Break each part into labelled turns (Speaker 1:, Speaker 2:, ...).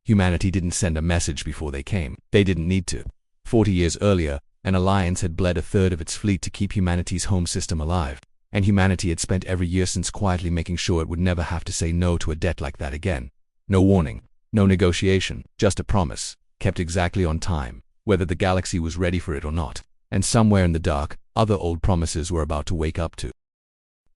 Speaker 1: Humanity didn't send a message before they came. They didn't need to. 40 years earlier, an alliance had bled a third of its fleet to keep humanity's home system alive, and humanity had spent every year since quietly making sure it would never have to say no to a debt like that again. No warning, no negotiation, just a promise, kept exactly on time, whether the galaxy was ready for it or not. And somewhere in the dark, other old promises were about to wake up to.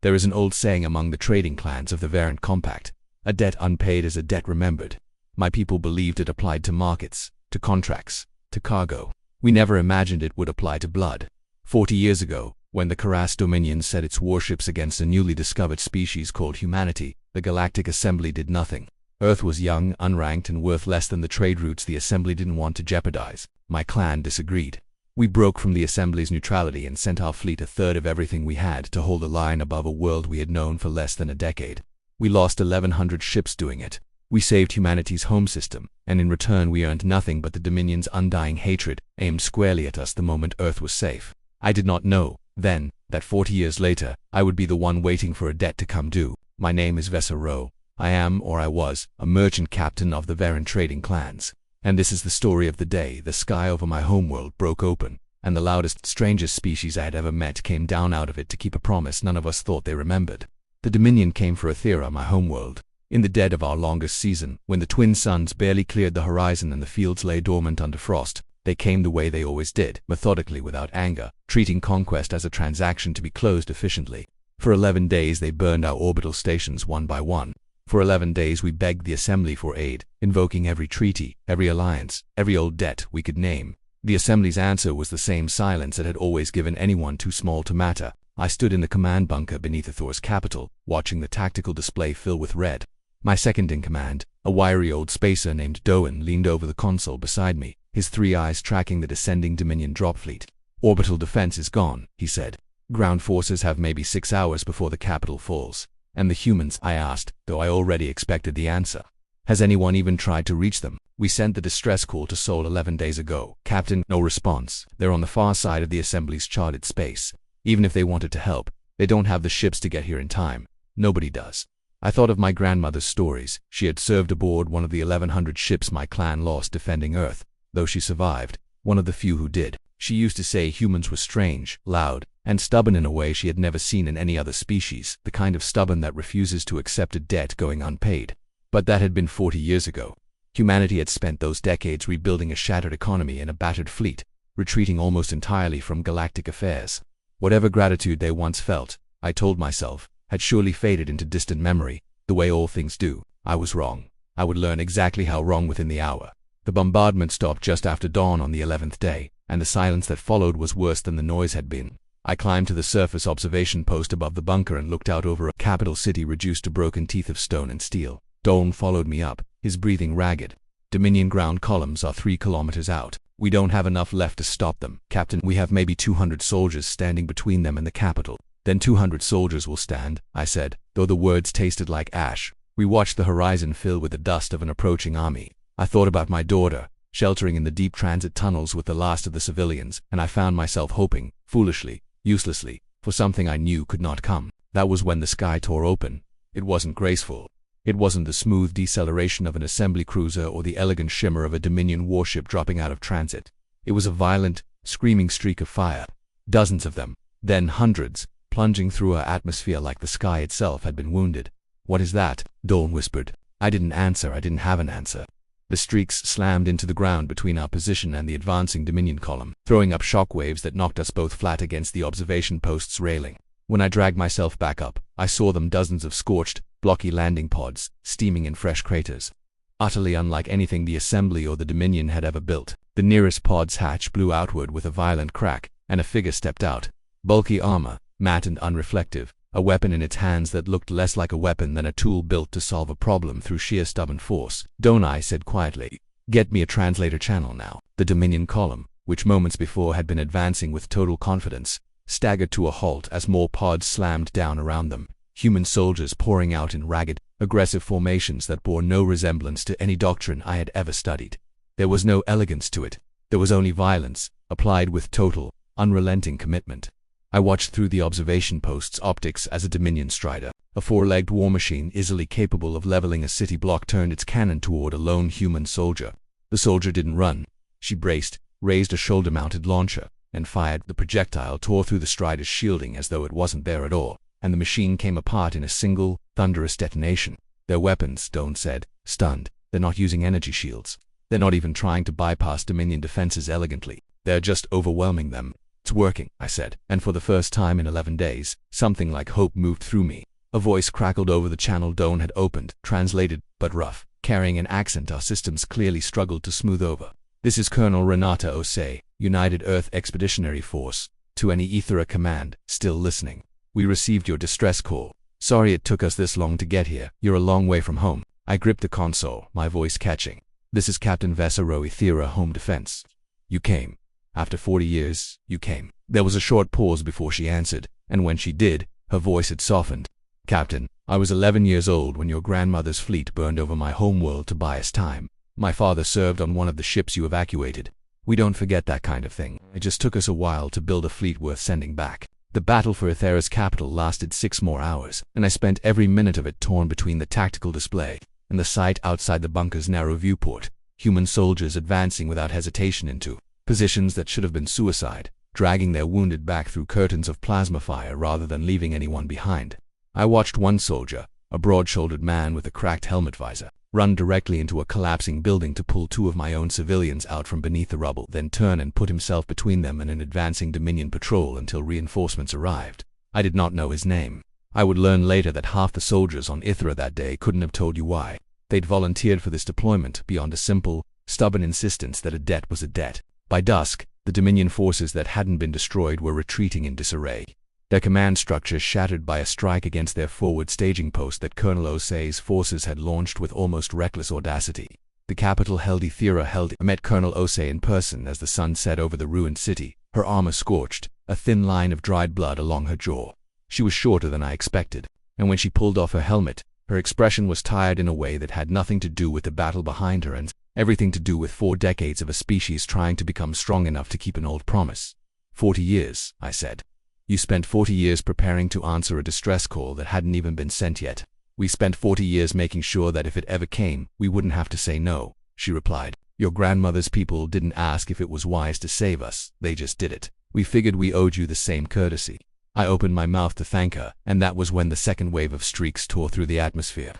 Speaker 1: There is an old saying among the trading clans of the Variant Compact: a debt unpaid is a debt remembered. My people believed it applied to markets, to contracts, to cargo. We never imagined it would apply to blood. 40 years ago, when the Karas Dominion set its warships against a newly discovered species called humanity, the Galactic Assembly did nothing. Earth was young, unranked, and worth less than the trade routes the Assembly didn't want to jeopardize. My clan disagreed. We broke from the Assembly's neutrality and sent our fleet a third of everything we had to hold a line above a world we had known for less than a decade. We lost 1,100 ships doing it. We saved humanity's home system, and in return we earned nothing but the Dominion's undying hatred, aimed squarely at us the moment Earth was safe. I did not know, then, that 40 years later, I would be the one waiting for a debt to come due. My name is Vesa Ro. I am, or I was, a merchant captain of the Variant trading clans. And this is the story of the day the sky over my homeworld broke open, and the loudest, strangest species I had ever met came down out of it to keep a promise none of us thought they remembered. The Dominion came for Ethera, my homeworld. In the dead of our longest season, when the twin suns barely cleared the horizon and the fields lay dormant under frost, they came the way they always did, methodically, without anger, treating conquest as a transaction to be closed efficiently. For 11 days they burned our orbital stations one by one. For 11 days we begged the Assembly for aid, invoking every treaty, every alliance, every old debt we could name. The Assembly's answer was the same silence it had always given anyone too small to matter. I stood in the command bunker beneath Ethera's capital, watching the tactical display fill with red. My second-in-command, a wiry old spacer named Doan, leaned over the console beside me, his 3 eyes tracking the descending Dominion drop fleet. "Orbital defense is gone," he said. "Ground forces have maybe 6 hours before the capital falls." "And the humans?" I asked, though I already expected the answer. "Has anyone even tried to reach them? We sent the distress call to Sol 11 days ago. Captain, no response. They're on the far side of the Assembly's charted space. Even if they wanted to help, they don't have the ships to get here in time. Nobody does." I thought of my grandmother's stories. She had served aboard one of the 1,100 ships my clan lost defending Earth. Though she survived, one of the few who did. She used to say humans were strange, loud, and stubborn in a way she had never seen in any other species, the kind of stubborn that refuses to accept a debt going unpaid. But that had been 40 years ago. Humanity had spent those decades rebuilding a shattered economy and a battered fleet, retreating almost entirely from galactic affairs. Whatever gratitude they once felt, I told myself, had surely faded into distant memory, the way all things do. I was wrong. I would learn exactly how wrong within the hour. The bombardment stopped just after dawn on the 11th day, and the silence that followed was worse than the noise had been. I climbed to the surface observation post above the bunker and looked out over a capital city reduced to broken teeth of stone and steel. Doan followed me up, his breathing ragged. "Dominion ground columns are 3 kilometers out. We don't have enough left to stop them, Captain. We have maybe 200 soldiers standing between them and the capital." "Then 200 soldiers will stand," I said, though the words tasted like ash. We watched the horizon fill with the dust of an approaching army. I thought about my daughter, sheltering in the deep transit tunnels with the last of the civilians, and I found myself hoping, foolishly, uselessly, for something I knew could not come. That was when the sky tore open. It wasn't graceful. It wasn't the smooth deceleration of an Assembly cruiser or the elegant shimmer of a Dominion warship dropping out of transit. It was a violent, screaming streak of fire. Dozens of them, then hundreds, plunging through our atmosphere like the sky itself had been wounded. "What is that?" Doan whispered. I didn't answer. I didn't have an answer. The streaks slammed into the ground between our position and the advancing Dominion column, throwing up shockwaves that knocked us both flat against the observation post's railing. When I dragged myself back up, I saw them, dozens of scorched, blocky landing pods, steaming in fresh craters. Utterly unlike anything the Assembly or the Dominion had ever built. The nearest pod's hatch blew outward with a violent crack, and a figure stepped out. Bulky armor, matte and unreflective, a weapon in its hands that looked less like a weapon than a tool built to solve a problem through sheer stubborn force. "Donai," said quietly, "get me a translator channel now." The Dominion column, which moments before had been advancing with total confidence, staggered to a halt as more pods slammed down around them, human soldiers pouring out in ragged, aggressive formations that bore no resemblance to any doctrine I had ever studied. There was no elegance to it. There was only violence, applied with total, unrelenting commitment. I watched through the observation post's optics as a Dominion Strider, a four-legged war machine easily capable of leveling a city block, turned its cannon toward a lone human soldier. The soldier didn't run. She braced, raised a shoulder-mounted launcher, and fired. The projectile tore through the Strider's shielding as though it wasn't there at all, and the machine came apart in a single, thunderous detonation. Their weapons, Doan said, stunned. They're not using energy shields. They're not even trying to bypass Dominion defenses elegantly. They're just overwhelming them. It's working, I said, and for the first time in 11 days, something like hope moved through me. A voice crackled over the channel Doan had opened, translated, but rough, carrying an accent our systems clearly struggled to smooth over. This is Colonel Renata Osei, United Earth Expeditionary Force. To any Ethera command, still listening. We received your distress call. Sorry it took us this long to get here. You're a long way from home. I gripped the console, my voice catching. This is Captain Vesero Ethera Home Defense. You came. After 40 years, you came. There was a short pause before she answered, and when she did, her voice had softened. Captain, I was 11 years old when your grandmother's fleet burned over my homeworld to buy us time. My father served on one of the ships you evacuated. We don't forget that kind of thing. It just took us a while to build a fleet worth sending back. The battle for Ethera's capital lasted 6 more hours, and I spent every minute of it torn between the tactical display and the sight outside the bunker's narrow viewport. Human soldiers advancing without hesitation into positions that should have been suicide, dragging their wounded back through curtains of plasma fire rather than leaving anyone behind. I watched one soldier, a broad-shouldered man with a cracked helmet visor, run directly into a collapsing building to pull 2 of my own civilians out from beneath the rubble, then turn and put himself between them and an advancing Dominion patrol until reinforcements arrived. I did not know his name. I would learn later that half the soldiers on Ithera that day couldn't have told you why. They'd volunteered for this deployment beyond a simple, stubborn insistence that a debt was a debt. By dusk, the Dominion forces that hadn't been destroyed were retreating in disarray. Their command structure shattered by a strike against their forward staging post that Colonel Osei's forces had launched with almost reckless audacity. The capital held Ethera held. I met Colonel Osei in person as the sun set over the ruined city, her armor scorched, a thin line of dried blood along her jaw. She was shorter than I expected, and when she pulled off her helmet, her expression was tired in a way that had nothing to do with the battle behind her and everything to do with 4 decades of a species trying to become strong enough to keep an old promise. 40 years, I said. You spent 40 years preparing to answer a distress call that hadn't even been sent yet. We spent 40 years making sure that if it ever came, we wouldn't have to say no, she replied. Your grandmother's people didn't ask if it was wise to save us, they just did it. We figured we owed you the same courtesy. I opened my mouth to thank her, and that was when the second wave of streaks tore through the atmosphere.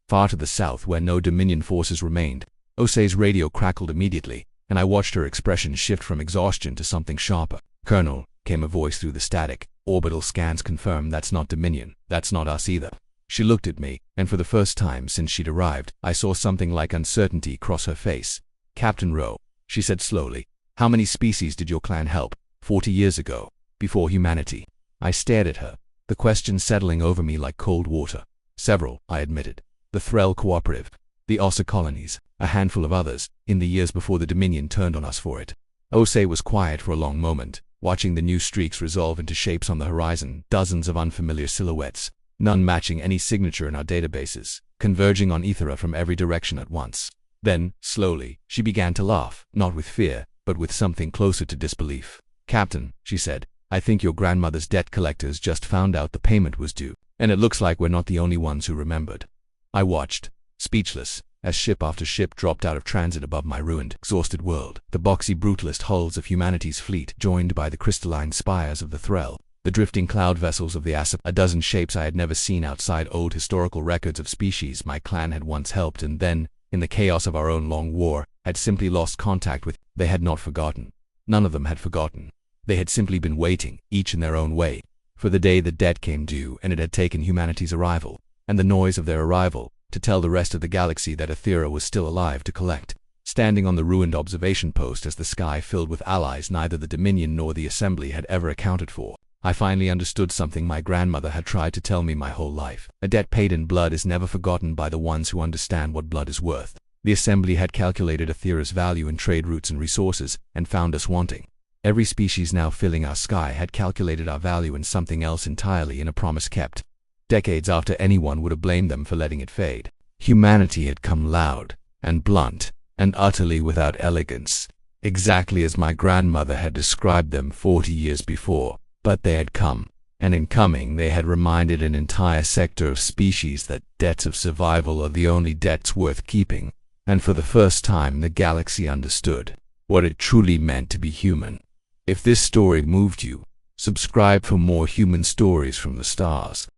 Speaker 1: Far to the south, where no Dominion forces remained, Osei's radio crackled immediately, and I watched her expression shift from exhaustion to something sharper. Colonel, came a voice through the static. Orbital scans confirm that's not Dominion, that's not us either. She looked at me, and for the first time since she'd arrived, I saw something like uncertainty cross her face. Captain Rowe, she said slowly, how many species did your clan help 40 years ago, before humanity? I stared at her, the question settling over me like cold water. Several, I admitted. The Threll Cooperative, the Ossa colonies, a handful of others, in the years before the Dominion turned on us for it. Osei was quiet for a long moment, watching the new streaks resolve into shapes on the horizon, dozens of unfamiliar silhouettes, none matching any signature in our databases, converging on Ethera from every direction at once. Then, slowly, she began to laugh, not with fear, but with something closer to disbelief. Captain, she said, I think your grandmother's debt collectors just found out the payment was due, and it looks like we're not the only ones who remembered. I watched, speechless, as ship after ship dropped out of transit above my ruined, exhausted world. The boxy brutalist hulls of humanity's fleet, joined by the crystalline spires of the Threll, the drifting cloud vessels of the Asap, a dozen shapes I had never seen outside old historical records of species my clan had once helped and then, in the chaos of our own long war, had simply lost contact with. They had not forgotten. None of them had forgotten. They had simply been waiting, each in their own way, for the day the debt came due, and it had taken humanity's arrival, and the noise of their arrival, to tell the rest of the galaxy that Ethera was still alive to collect. Standing on the ruined observation post as the sky filled with allies neither the Dominion nor the Assembly had ever accounted for, I finally understood something my grandmother had tried to tell me my whole life. A debt paid in blood is never forgotten by the ones who understand what blood is worth. The Assembly had calculated Ethera's value in trade routes and resources, and found us wanting. Every species now filling our sky had calculated our value in something else entirely, in a promise kept, decades after anyone would have blamed them for letting it fade. Humanity had come loud, and blunt, and utterly without elegance, exactly as my grandmother had described them 40 years before. But they had come, and in coming they had reminded an entire sector of species that debts of survival are the only debts worth keeping, and for the first time the galaxy understood what it truly meant to be human. If this story moved you, subscribe for more human stories from the stars.